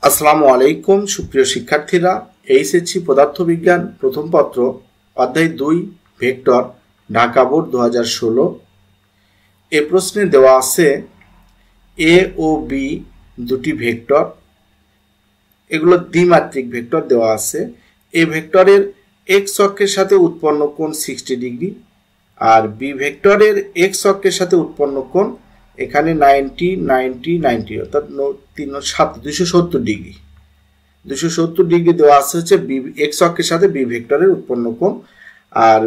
আসসালামু আলাইকুম সুপ্রিয় শিক্ষার্থীরা, এইচএসসি পদার্থবিজ্ঞান প্রথম পত্র অধ্যায় 2 ভেক্টর ঢাকা বোর্ড 2016। এ প্রশ্নে দেওয়া আছে এ ও বি দুটি ভেক্টর, এগুলো দ্বিমাত্রিক ভেক্টর দেওয়া আছে। এ ভেক্টরের এক্স অক্ষের সাথে উৎপন্ন কোণ 60 ডিগ্রি আর বি ভেক্টরের এক্স অক্ষের সাথে উৎপন্ন কোণ এখানে 90 অর্থাৎ 270 ডিগ্রি। 270 ডিগ্রি দেওয়া আছে হচ্ছে বি এক্স অক্ষের সাথে বি ভেক্টরের উৎপন্ন কোণ। আর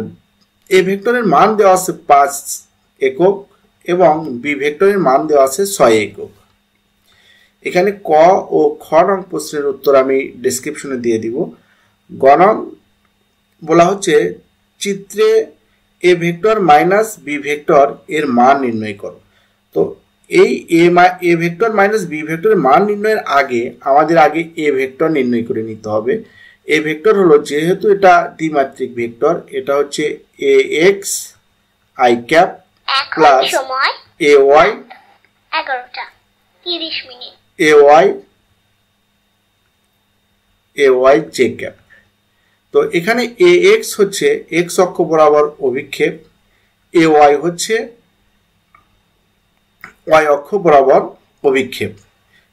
এ ভেক্টরের মান দেওয়া আছে 5 একক এবং বি ভেক্টরের মান দেওয়া আছে 6 একক। এখানে ক ও খ নং প্রশ্নের উত্তর আমি ডেসক্রিপশনে দিয়ে দিব। গ নং বলা হচ্ছে চিত্রে A vector minus B vector এর মান নির্ণয় করো। তো এই এ ভেক্টর মাইনাস বি ভেক্টরের মান নির্ণয়ের আগে আমাদের আগে এ ভেক্টর নির্ণয় করে নিতে হবে। এ ভেক্টর হলো, যেহেতু এটা দ্বিমাত্রিক ভেক্টর, এটা হচ্ছে A X I cap plus A Y 11:30 A Y J cap. তো এখানে এ এক্স হচ্ছে এক্স অক্ষ বরাবর অভিক্ষেপ, এ ওয়াই হচ্ছে ওয়াই অক্ষ বরাবর অভিক্ষেপ।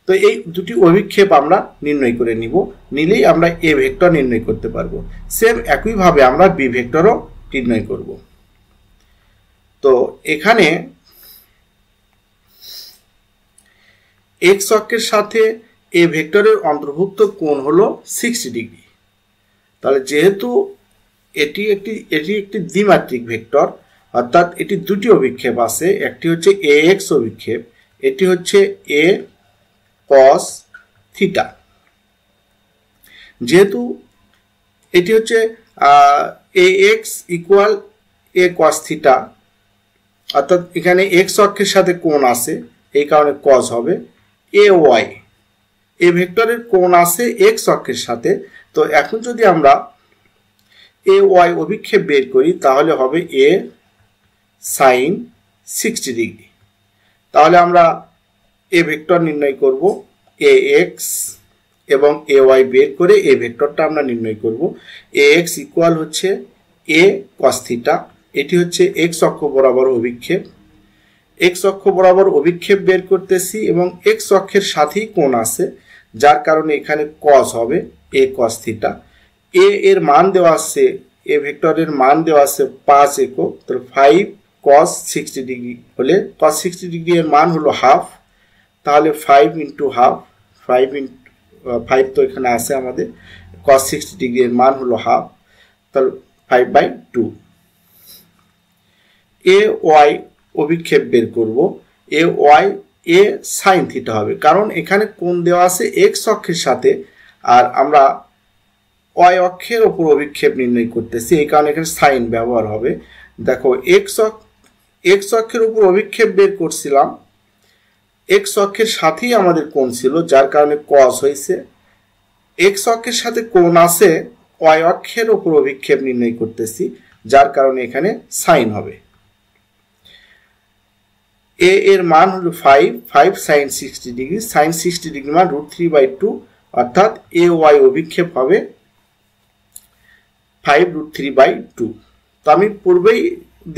তো এই দুটি অভিক্ষেপ আমরা নির্ণয় করে নিলেই আমরা এ ভেক্টর নির্ণয় করতে পারবো। সেম একইভাবে আমরা বি ভেক্টরও নির্ণয় করব। তো এখানে এক্স অক্ষের সাথে এ ভেক্টরের অন্তর্ভুক্ত কোণ হলো 60 ডিগ্রি। তাহলে যেহেতু এটি একটি দ্বিমাত্রিক ভেক্টর, অর্থাৎ এটি দুটি অভিক্ষেপ আছে, একটি হচ্ছে এ এক্স অভিক্ষেপ, এটি হচ্ছে এ কস থিটা। যেহেতু এটি হচ্ছে A x equal A cos theta, অর্থাৎ এখানে এক্স অক্ষের সাথে কোণ আছে, এই কারণে কস হবে। এ ওয়াই এ ভেক্টরের কোণ আছে এক্স অক্ষের সাথে। তো এখন যদি আমরা এ ওয়াই অভিক্ষেপ বের করি তাহলে হবে এ সাইন 60 ডিগ্রি। তাহলে আমরা এ ভেক্টর নির্ণয় করব, এ এক্স এবং এ ওয়াই বের করে এ ভেক্টরটা আমরা নির্ণয় করব। এ এক্স ইকুয়াল হচ্ছে এ কস থিটা, এটি হচ্ছে এক্স অক্ষ বরাবর অভিক্ষেপ। এক্স অক্ষ বরাবর অভিক্ষেপ বের করতেছি এবং এক্স অক্ষের সাথেই কোণ আছে, যার কারণে এখানে কস হবে এ কস থিটা। এ এর মান দেওয়া আছে, এ ভেক্টরের মান দেওয়া আছে 5 একক। তাহলে 5 cos 60 ডিগ্রি হলে cos 60 ডিগ্রি এর মান হলো হাফ। তাহলে 5 ইন্টু হাফ, 5 তো এখানে আছে আমাদের, cos 60 ডিগ্রি এর মান হলো হাফ, তাহলে 5/2। এ ওয়াই অভিক্ষেপ বের করব, A Y A sine theta হবে, কারণ এখানে কোণ দেওয়া আছে এক্স অক্ষের সাথে আর আমরা ওয়াই অক্ষের ওপর অভিক্ষেপ নির্ণয় করতেছি, এই কারণে এখানে সাইন ব্যবহার হবে। দেখো এক্স অক্ষের উপর অভিক্ষেপ বের করছিলাম, এক্স অক্ষের সাথেই আমাদের কোণ ছিল, যার কারণে কস হয়েছে। এক্স অক্ষের সাথে কোণ আছে, ওয়াই অক্ষের উপর অভিক্ষেপ নির্ণয় করতেছি, যার কারণে এখানে সাইন হবে। এ এর মান হলো 5 সাইন 60 ডিগ্রি, সাইন 60 ডিগ্রি মান √3/2, অর্থাৎ এ ওয়াই অভিক্ষেপ হবে 5√3/2। তো আমি পূর্বেই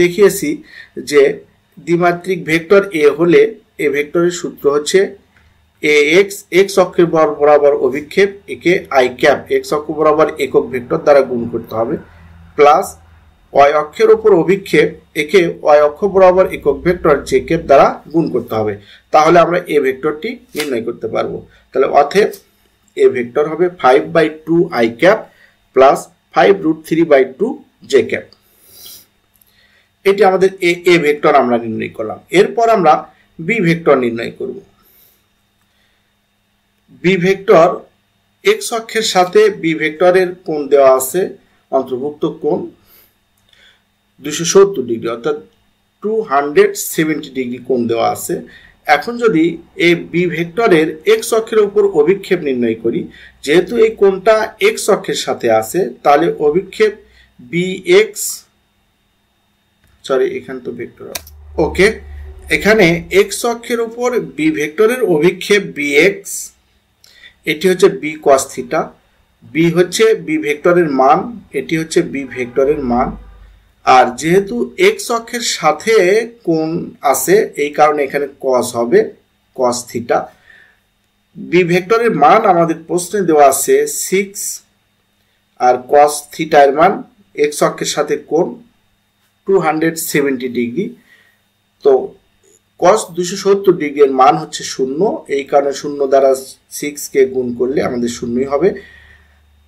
দেখিয়েছি যে দ্বিমাত্রিক ভেক্টর এ হলে এ ভেক্টরের সূত্র হচ্ছে এ এক্স এক্স অক্ষের বরাবর অভিক্ষেপ, একে আই ক্যাপ এক্স অক্ষ বরাবর একক ভেক্টর দ্বারা গুণ করতে হবে, প্লাস ওয়াই অক্ষের উপর অভিক্ষেপ, একে ওয়াই অক্ষ বরাবর একক ভেক্টর জে ক্যাপ দ্বারা গুণ করতে হবে। তাহলে আমরা এ ভেক্টরটি নির্ণয় করতে পারবো। তাহলে অতএব এ ভেক্টর হবে 5/2 I cap plus 5√3/2 J cap. এটি আমাদের এ ভেক্টর আমরা নির্ণয় করলাম। এরপর আমরা বি ভেক্টর নির্ণয় করব। বি ভেক্টর এক্স অক্ষের সাথে বি ভেক্টরের কোণ দেওয়া আছে, অন্তর্ভুক্ত কোণ 270 ডিগ্রি, অর্থাৎ 270 ডিগ্রি কোণ দেওয়া আছে। এখন যদি এই বি ভেক্টরের এক্স অক্ষের উপর অভিক্ষেপ নির্ণয় করি, যেহেতু এই কোণটা এক্স অক্ষের সাথে আছে, তাহলে অভিক্ষেপ বি এক্স, সরি এখানে তো ভেক্টর, ওকে, এখানে এক্স অক্ষের উপর বি ভেক্টরের অভিক্ষেপ bx এটি হচ্ছে বি কস থিটা, বি হচ্ছে বি ভেক্টরের মান, এটি হচ্ছে বি ভেক্টরের মান। আর যেহেতু এক্স অক্ষের সাথে কোণ আছে এই কারণে এখানে কস হবে কস থিটা। বি ভেক্টরের মান আমাদের প্রশ্নে দেওয়া আছে 6 আর কস থিটা এর মান এক্স অক্ষের সাথে কোণ 270 ডিগ্রি। তো কস 270 ডিগ্রি এর মান হচ্ছে 0, এই কারণে 0 দ্বারা 6 কে গুণ করলে আমাদের 0ই হবে।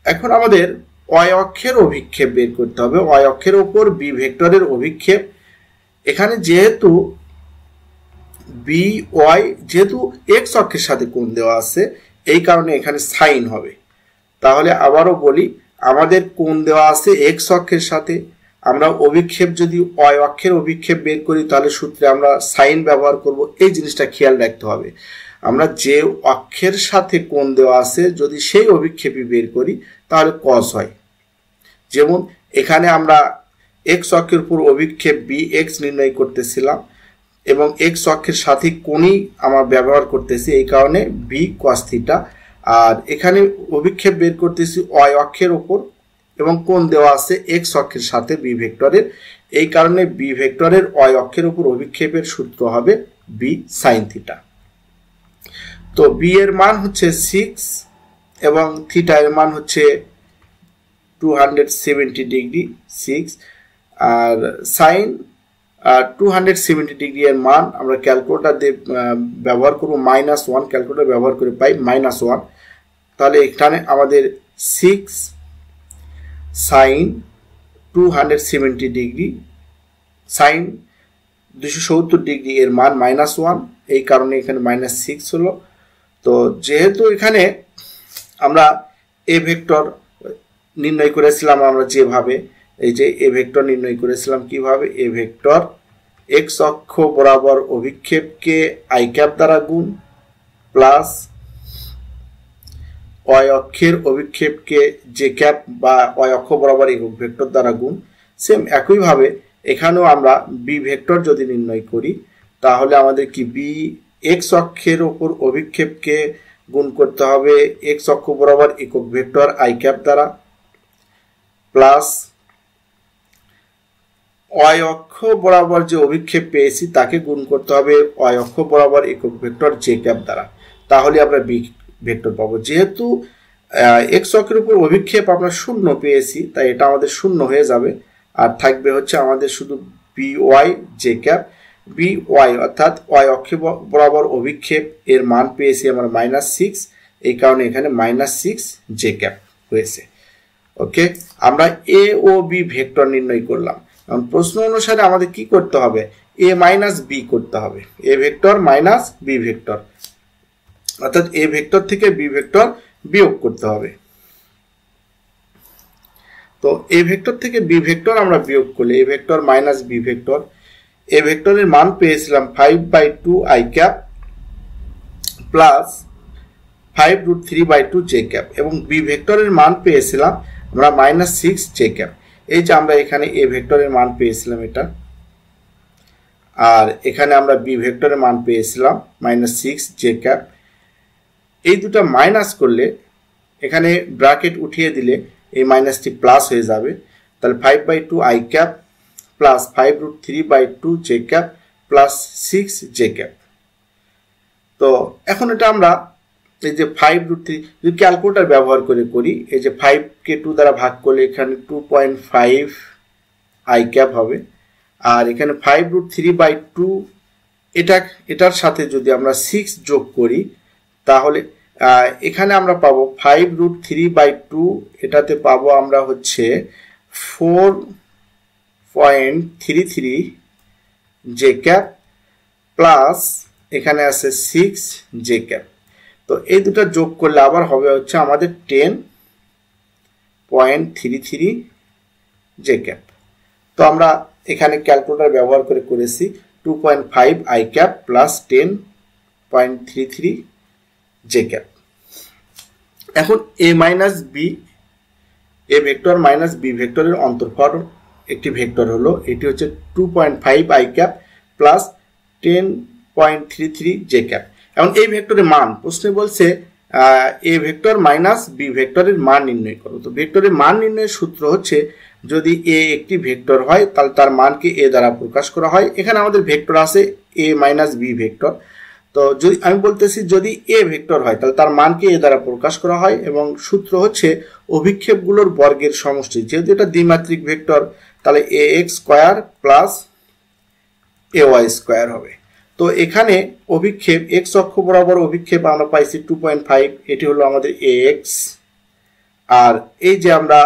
এখন আমাদের ওয়াই অক্ষের অভিক্ষেপ বের করতে হবে। ওয়াই অক্ষের উপর বি ভেক্টরের অভিক্ষেপ, এখানে যেহেতু বি ওয়াই যেহেতু এক্স অক্ষের সাথে কোণ দেওয়া আছে এই কারণে এখানে সাইন হবে। তাহলে আবারও বলি, আমাদের কোণ দেওয়া আছে এক্স অক্ষের সাথে, আমরা অভিক্ষেপ যদি ওয়াই অক্ষের অভিক্ষেপ বের করি তাহলে সূত্রে আমরা সাইন ব্যবহার করব। এই জিনিসটা খেয়াল রাখতে হবে, আমরা যে অক্ষের সাথে কোণ দেওয়া আছে যদি সেই অভিক্ষেপই বের করি তাহলে কস হয়। যেমন এখানে আমরা এক্স অক্ষের উপর অভিক্ষেপ বি এক্স নির্ণয় করতেছিলাম এবং এক্স অক্ষের সাথে কোণই আমরা ব্যবহার করতেছি, এই কারণে বি কস থিটা। আর এখানে অভিক্ষেপ বের করতেছি ওয়াই অক্ষের উপর এবং কোণ দেওয়া আছে এক্স অক্ষের সাথে বি ভেক্টরের, এই কারণে বি ভেক্টরের ওয়াই অক্ষের উপর অভিক্ষেপের সূত্র হবে বি সাইন থিটা। তো বি এর মান হচ্ছে 6 এবং থিটা এর মান হচ্ছে 270 ডিগ্রি 6, আর সাইন 270 ডিগ্রি এর মান আমরা ক্যালকুলেটর দিয়ে ব্যবহার করব -1, ক্যালকুলেটর ব্যবহার করে পাই -1। তাহলে এখানে আমাদের 6 সাইন 270 ডিগ্রি, সাইন 270 ডিগ্রি এর মান -1, এই কারণে এখানে -6 হলো। তো যেহেতু এখানে আমরা এ ভেক্টর নির্ণয় করেছিলাম আমরা যেভাবে, এই যে এ ভেক্টর নির্ণয় করেছিলাম কিভাবে, এ ভেক্টর এক্স অক্ষ বরাবর অভিক্ষেপকে আই ক্যাপ দ্বারা গুণ প্লাস ওয়াই অক্ষের অভিক্ষেপকে জে ক্যাপ বা ওয়াই অক্ষ বরাবর একক ভেক্টর দ্বারা গুণ। সেম একইভাবে এখানেও আমরা বি ভেক্টর যদি নির্ণয় করি তাহলে আমাদের কি বি এক্স অক্ষের ওপর অভিক্ষেপকে গুণ করতে হবে এক্স অক্ষ বরাবর একক ভেক্টর আই ক্যাপ দ্বারা প্লাস ওয়াই অক্ষ বরাবর যে অভিক্ষেপ পেয়েছি তাকে গুণ করতে হবে ওয়াই অক্ষ বরাবর একক ভেক্টর জে ক্যাপ দ্বারা, তাহলে আমরা বি ভেক্টর পাবো। যেহেতু এক্স অক্ষের উপর অভিক্ষেপ আমরা 0 পেয়েছি তাই এটা আমাদের 0 হয়ে যাবে, আর থাকবে হচ্ছে আমাদের শুধু B Y J cap. B Y অর্থাৎ ওয়াই অক্ষ বরাবর অভিক্ষেপ এর মান পেয়েছি আমরা -6, এই কারণে এখানে -6 জে ক্যাপ হয়েছে। ওকে, আমরা এ ও বি ভেক্টর নির্ণয় করলাম। এখন প্রশ্ন অনুসারে আমাদের কি করতে হবে, এ মাইনাস বি করতে হবে, A vector minus B vector, অর্থাৎ এ ভেক্টর থেকে বি ভেক্টর বিয়োগ করতে হবে। তো এ ভেক্টর থেকে বি ভেক্টর আমরা বিয়োগ করলে A vector minus B vector, A ভেক্টরের মান পেয়েছিলাম 5/2 I cap plus 5√3/2 J cap এবং বি ভেক্টরের মান পেয়েছিলাম আমরা -6 জে ক্যাপ। এই যে আমরা এখানে এ ভেক্টরের মান পেয়েছিলাম এটা, আর এখানে আমরা বি ভেক্টরের মান পেয়েছিলাম -6 জে ক্যাপ। এই দুটো মাইনাস করলে এখানে ব্র্যাকেট উঠিয়ে দিলে এই মাইনাসটি প্লাস হয়ে যাবে, তাহলে 5/2 I cap plus 5√3/2 J cap plus 6 J cap. তো এখন এটা আমরা এই যে 5√3 যদি ক্যালকুলেটর ব্যবহার করে করি, এই যে 5 কে 2 দ্বারা ভাগ করলে এখানে 2.5 আই ক্যাপ হবে, আর এখানে 5√3/2 এটার সাথে যদি আমরা 6 যোগ করি তাহলে এখানে আমরা পাবো 5√3/2, এটাতে পাবো আমরা হচ্ছে 4.33 জে ক্যাপ প্লাস এখানে আছে 6 জে ক্যাপ। তো এই দুটো যোগ করলে আবার হবে হচ্ছে আমাদের 10.33 জে ক্যাপ। তো আমরা এখানে ক্যালকুলেটর ব্যবহার করে করেছি 2.5 I cap plus 10.33 J cap. এখন A minus B, A vector minus B ভেক্টরের অন্তর্ফল একটি ভেক্টর হলো, এটি হচ্ছে 2.5 I cap plus 10.33 J cap. এখন এই ভেক্টরের মান প্রশ্নে বলছে এ ভেক্টর মাইনাস বি ভেক্টরের মান নির্ণয় করো। তো ভেক্টরের মান নির্ণয়ের সূত্র হচ্ছে যদি এ একটি ভেক্টর হয় তাহলে তার মানকে এ দ্বারা প্রকাশ করা হয়। এখানে আমাদের ভেক্টর আছে এ মাইনাস বি ভেক্টর। তো যদি আমি বলতেছি যদি এ ভেক্টর হয় তাহলে তার মানকে এ দ্বারা প্রকাশ করা হয় এবং সূত্র হচ্ছে অভিক্ষেপগুলোর বর্গের সমষ্টি। যেহেতু এটা দ্বিমাত্রিক ভেক্টর তাহলে এ x square plus A Y square হবে। তো এখানে অভিক্ষেপ এক্স অক্ষ বরাবর অভিক্ষেপ আমরা পাইছি 2.5, এটি হলো আমাদের এ এক্স। আর এই যে আমরা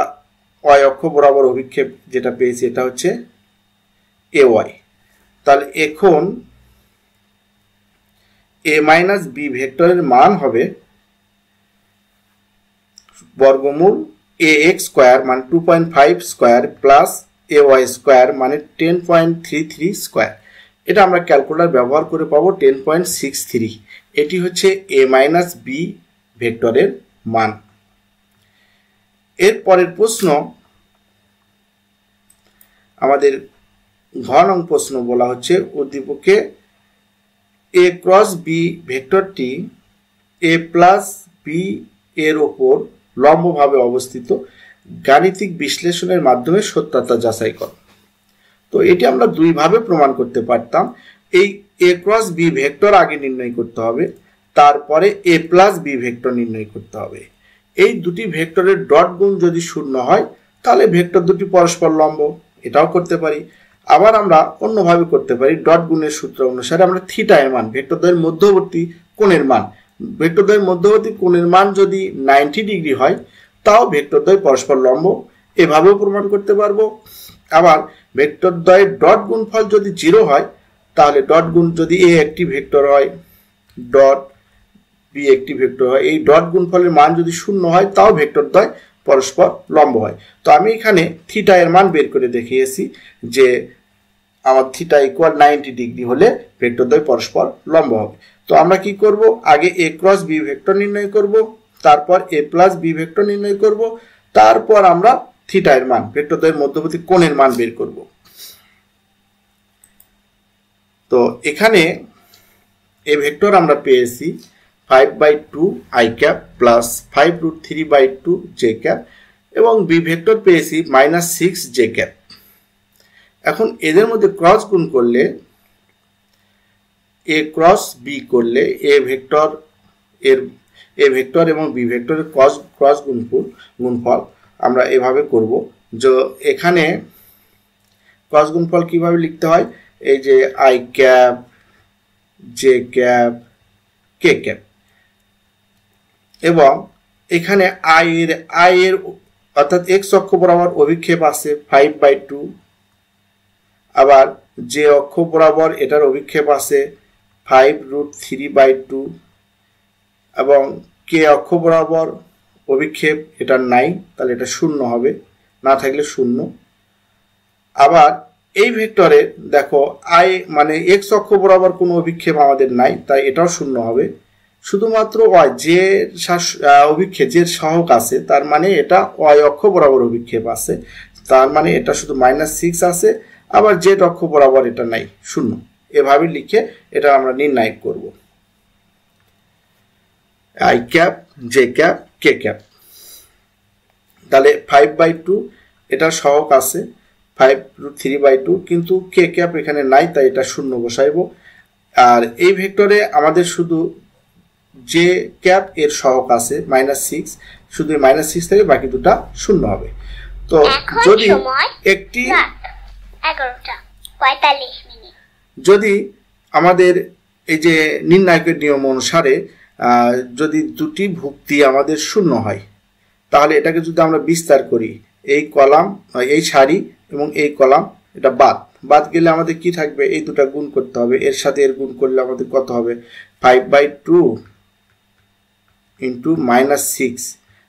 ওয়াই অক্ষ বরাবর অভিক্ষেপ যেটা পেয়েছি এটা হচ্ছে এ ওয়াই। তাহলে এখন এ মাইনাস বি ভেক্টরের মান হবে বর্গমূল এ এক্স স্কোয়ার মানে 2.5 square plus A Y square মানে 10.33 স্কোয়ার। এটা আমরা ক্যালকুলেটর ব্যবহার করে পাবো 10.63। এটি হচ্ছে এ মাইনাস বি ভেক্টরের মান। এর পরের প্রশ্ন আমাদের ঘ নং প্রশ্ন বলা হচ্ছে উদ্দীপকে এ ক্রস বি ভেক্টরটি এ প্লাস বি এর ওপর লম্বভাবে অবস্থিত, গাণিতিক বিশ্লেষণের মাধ্যমে সত্যতা যাচাই কর। তো এটি আমরা দুইভাবে প্রমাণ করতে পারতাম। এই এ ক্রস বি ভেক্টর আগে নির্ণয় করতে হবে, তারপরে এ প্লাস বি ভেক্টর নির্ণয় করতে হবে। এই দুটি ভেক্টরের ডট গুণ যদি শূন্য হয় তাহলে ভেক্টর দুটি পরস্পর লম্ব, এটাও করতে পারি। আবার আমরা অন্যভাবে করতে পারি, ডট গুণের সূত্র অনুসারে আমরা থিটা এর মান ভেক্টরদ্বয়ের মধ্যবর্তী কোণের মান, ভেক্টরদ্বয়ের মধ্যবর্তী কোণের মান যদি 90 ডিগ্রি হয় তাও ভেক্টরদ্বয় পরস্পর লম্ব, এভাবেও প্রমাণ করতে পারবো। আবার ভেক্টরদ্বয়ের ডট গুণফল যদি 0 হয় তাহলে ডট গুণ যদি এ একটি ভেক্টর হয় ডট বি একটি ভেক্টর হয়, এই ডট গুণফলের মান যদি 0 হয় তাও ভেক্টরদ্বয় পরস্পর লম্ব হয়। তো আমি এখানে থিটা এর মান বের করে দেখিয়েছি যে আমার থিটা ইকুয়াল 90 ডিগ্রি হলে ভেক্টরদ্বয় পরস্পর লম্ব হবে। তো আমরা কি করব, আগে এ ক্রস বি ভেক্টর নির্ণয় করব, তারপর এ প্লাস বি ভেক্টর নির্ণয় করব, তারপর আমরা থিটা এর মান ভেক্টরদ্বয়ের মধ্যবর্তী কোণের মান বের করব। তো এখানে এ ভেক্টর আমরা পেয়েছি 5/2 i cap plus 5√3/2 j cap এবং বি ভেক্টর পেয়েছি -6 j ক্যাপ। এখন এদের মধ্যে ক্রস গুণ করলে এ ক্রস বি করলে এ ভেক্টর এবং বি ভেক্টরের ক্রস গুণফল আমরা এভাবে করব যে এখানে ক্রস গুণফল কিভাবে লিখতে হয়, এই যে I cap J cap K cap, এবং এখানে আই এর অর্থাৎ এক্স অক্ষ বরাবর অভিক্ষেপ আছে 5/2, আবার যে অক্ষ বরাবর এটার অভিক্ষেপ আছে 5√3/2 এবং কে অক্ষ বরাবর অভিক্ষেপ এটা নাই, তাহলে এটা 0 হবে, না থাকলে 0। আবার এই ভেক্টরে দেখো আই মানে এক্স অক্ষ বরাবর কোনো অভিক্ষেপ আমাদের নাই, তাই এটাও 0 হবে। শুধুমাত্র ওয়াই যে অভিক্ষেপ যে সহগ আছে তার মানে এটা ওয়াই অক্ষ বরাবর অভিক্ষেপ আছে, তার মানে এটা শুধু -6 আছে। আবার জেড অক্ষ বরাবর এটা নাই, 0। এভাবে লিখে এটা আমরা নির্ণয় করব। I cap J cap K cap, তাহলে 5/2 এটা সহগ আছে 5√3/2, কিন্তু কে ক্যাপ এখানে নাই তাই এটা 0 বসাইবো। আর এই ভেক্টরে আমাদের শুধু যে ক্যাপ এর সহগ আছে -6, শুধু -6 থেকে বাকি দুটা 0 হবে। তো যদি একটি 11:45 যদি আমাদের এই যে নির্ণায়কের নিয়ম অনুসারে যদি দুটি ভুক্তি আমাদের 0 হয় তাহলে এটাকে যদি আমরা বিস্তার করি, এই কলাম এই সারি এবং এই কলাম এটা বাদ গেলে আমাদের কি থাকবে, এই দুটা গুণ করতে হবে, এর সাথে এর গুণ করলে আমাদের কত হবে 5/2 ইন্টু -6,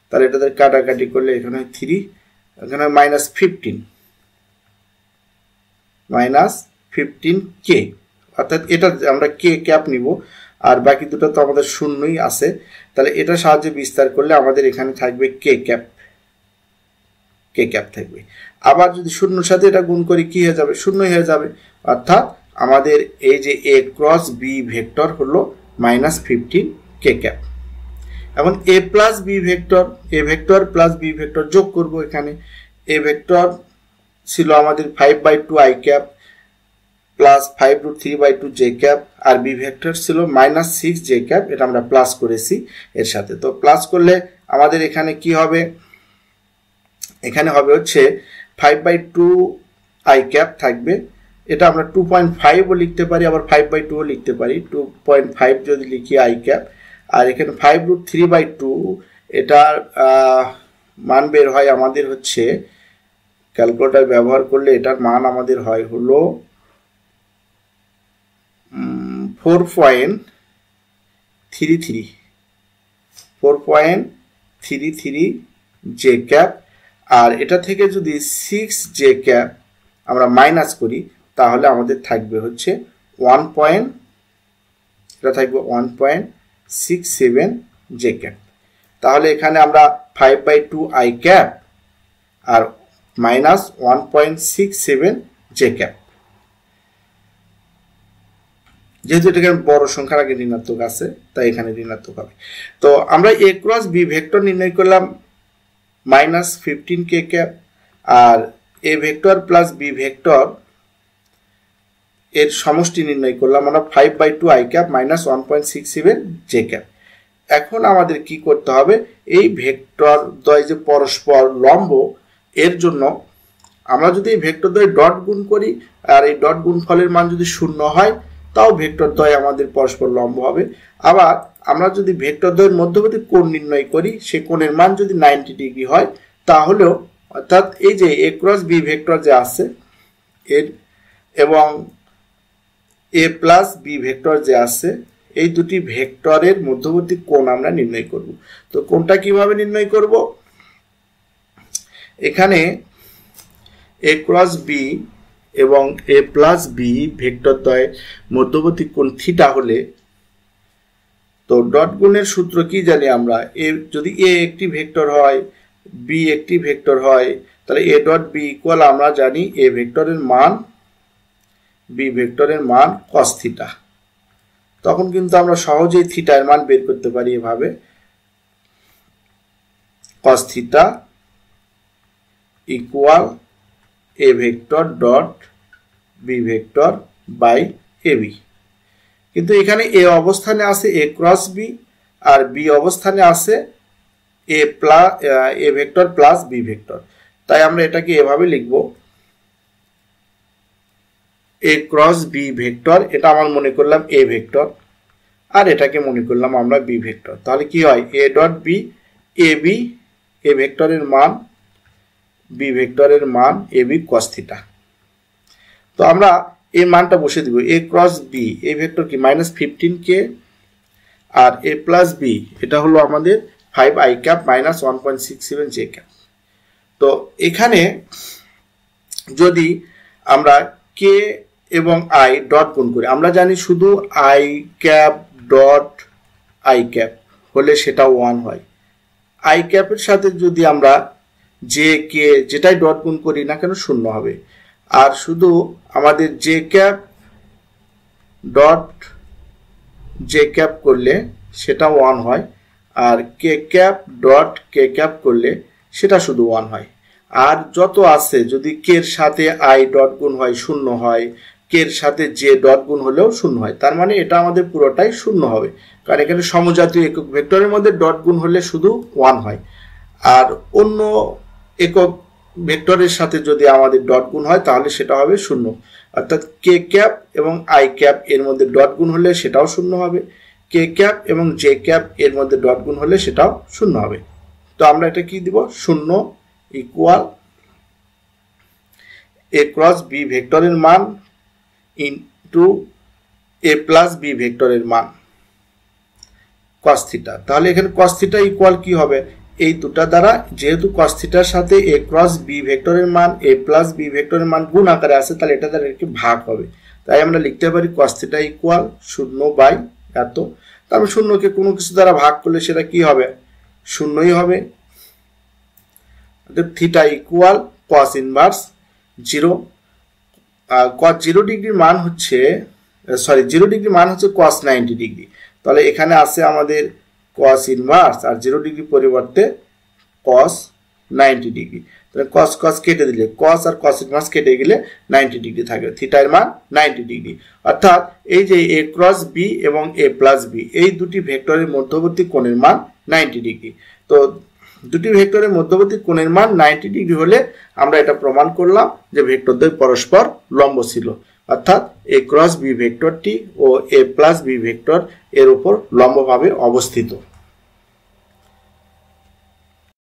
তাহলে এটাদের কাটাকাটি করলে এখানে 3, এখানে -15 কে, অর্থাৎ এটা আমরা কে ক্যাপ নিব আর বাকি দুটো তো আমাদের 0ই আছে, তাহলে এটা সাহায্যে বিস্তার করলে আমাদের এখানে থাকবে কে ক্যাপ থাকবে। আবার যদি 0 সাথে এটা গুণ করি কি হয়ে যাবে, 0 হয়ে যাবে। অর্থাৎ আমাদের এই যে এ ক্রস বি ভেক্টর হলো -15 কে ক্যাপ। এখন a plus B vector, a vector plus B vector যোগ করব। এখানে a ভেক্টর ছিল আমাদের 5/2 i cap plus 5√3/2 j cap, আর বি ভেক্টর ছিল -6 j ক্যাপ, এটা আমরা প্লাস করেছি এর সাথে। তো প্লাস করলে আমাদের এখানে কি হবে, এখানে হবে হচ্ছে 5/2 i ক্যাপ থাকবে, এটা আমরা 2.5 ও লিখতে পারি, আবার 5/2 ও লিখতে পারি। 2.5 যদি লিখি i ক্যাপ, আর এখানে 5√3/2 এটার মান বের হয় আমাদের হচ্ছে, ক্যালকুলেটর ব্যবহার করলে এটার মান আমাদের হয় হলো 4.33 j ক্যাপ, আর এটা থেকে যদি 6 j ক্যাপ আমরা মাইনাস করি তাহলে আমাদের থাকবে হচ্ছে 1.67 j ক্যাপ। তাহলে এখানে আমরা 5/2 i ক্যাপ আর মাইনাস 1.67 j ক্যাপ, যেহেতু এটাকে বড় সংখ্যার আগে ঋণাত্মক আছে তাই এখানে ঋণাত্মক হবে। তো আমরা a ক্রস b ভেক্টর নির্ণয় করলাম -15 k ক্যাপ, আর a vector plus b vector এর সমষ্টি নির্ণয় করলাম আমরা 5/2 i cap minus 1.67 j cap. এখন আমাদের কি করতে হবে, এই ভেক্টর দ্বয় যে পরস্পর লম্ব এর জন্য আমরা যদি এই ভেক্টর দ্বয় ডট গুণ করি আর এই ডট গুণফলের মান যদি 0 হয় তাও ভেক্টর দ্বয় আমাদের পরস্পর লম্ব হবে। আবার আমরা যদি ভেক্টর দ্বয়ের মধ্যবর্তী কোণ নির্ণয় করি, সেই কোণের মান যদি 90 ডিগ্রি হয় তাহলেও, অর্থাৎ এই যে a ক্রস b ভেক্টর যে আছে এর এবং a প্লাস b ভেক্টর যে আছে, এই দুটি ভেক্টরের মধ্যবর্তী কোণ আমরা নির্ণয় করব। তো কোণটা কিভাবে নির্ণয় করব, এখানে a ক্রস b এবং a প্লাস b ভেক্টর দ্বয়ের মধ্যবর্তী কোণ থিটা হলে, তো ডট গুণের সূত্র কি জানি আমরা, যদি a একটি ভেক্টর হয় b একটি ভেক্টর হয় তাহলে a ডট b ইকুয়াল আমরা জানি a ভেক্টরের মান b ভেক্টরের মান cos থিটা। তখন কিন্তু আমরা সহজেই থিটার মান বের করতে পারি এভাবে, cos theta equal a vector dot b vector by ab। কিন্তু এখানে a অবস্থানে আছে a ক্রস b আর b অবস্থানে আছে a vector plus b vector, তাই আমরা এটাকে এভাবে লিখব a ক্রস b ভেক্টর, এটা আমার মনে করলাম a ভেক্টর আর এটাকে মনে করলাম আমরা b ভেক্টর। তাহলে কি হয়, a dot b ab, a ভেক্টরের মান b ভেক্টরের মান ab cos থিটা। তো আমরা এই মানটা বসে দিব, a ক্রস b এই ভেক্টর কি -15k R a plus b এটা হলো আমাদের 5i cap minus 1.67 j cap. তো এখানে যদি আমরা k এবং i ডট গুণ করি, আমরা জানি শুধু i cap dot i cap হলে সেটা 1 হয়, i ক্যাপের সাথে যদি আমরা j k যেটাই ডট গুণ করি না কেন 0 হবে, আর শুধু আমাদের j cap dot j cap করলে সেটা 1 হয়, আর k cap dot k cap করলে সেটা শুধু 1 হয়। আর যত আছে যদি k এর সাথে i ডট গুণ হয় 0 হয়, k এর সাথে j ডট গুণ হলেও 0 হয়, তার মানে এটা আমাদের পুরোটাই 0 হবে, কারণ এখানে সমজাতীয় একক ভেক্টরের মধ্যে ডট গুণ হলে শুধু 1 হয়, আর অন্য একক ভেক্টরের সাথে যদি আমাদের ডট গুণ হয় তাহলে সেটা হবে 0। অর্থাৎ k ক্যাপ এবং i ক্যাপ এর মধ্যে ডট গুণ হলে সেটাও 0 হবে, k ক্যাপ এবং j ক্যাপ এর মধ্যে ডট গুণ হলে সেটাও 0 হবে। তো আমরা এটা কি দিব, 0 ইকুয়াল a ক্রস b ভেক্টরের মান ইনটু a প্লাস b ভেক্টরের মান cos থিটা। তাহলে এখানে cos থিটা ইকুয়াল কি হবে, এই দুটা দ্বারা, যেহেতু cos থিটার সাথে a ক্রস b ভেক্টরের মান a প্লাস b ভেক্টরের মান গুণ আকারে আছে, তাহলে এটা দ্বারা একে ভাগ হবে, তাই আমরা লিখতে পারি cos থিটা ইকুয়াল 0 বাই এত। তারপর 0 কে কোনো কিছু দ্বারা ভাগ করলে সেটা কি হবে, 0ই হবে। অর্থাৎ theta equal cos inverse 0। cos 0 ডিগ্রির মান হচ্ছে 0 ডিগ্রি মান হচ্ছে cos 90 ডিগ্রি। তাহলে এখানে আছে আমাদের কস ইনভার্স আর 0 ডিগ্রি পরিবর্তে কস 90 ডিগ্রি। তাহলে কস কস কেটে দিলে কস আর কস ইনভার্স কেটে গেলে 90 ডিগ্রি থাকবে, থিটার মান 90 ডিগ্রি। অর্থাৎ এই যে এ ক্রস বি এবং এ প্লাস বি এই দুটি ভেক্টরের মধ্যবর্তী কোণের মান 90 ডিগ্রি। তো দুটি ভেক্টরের মধ্যবর্তী কোণের মান 90 ডিগ্রি হলে আমরা এটা প্রমাণ করলাম যে ভেক্টরদ্বয় পরস্পর লম্ব ছিল, অর্থাৎ এ ক্রস বি ভেক্টরটি ও এ প্লাস বি ভেক্টর এর উপর লম্বভাবে অবস্থিত।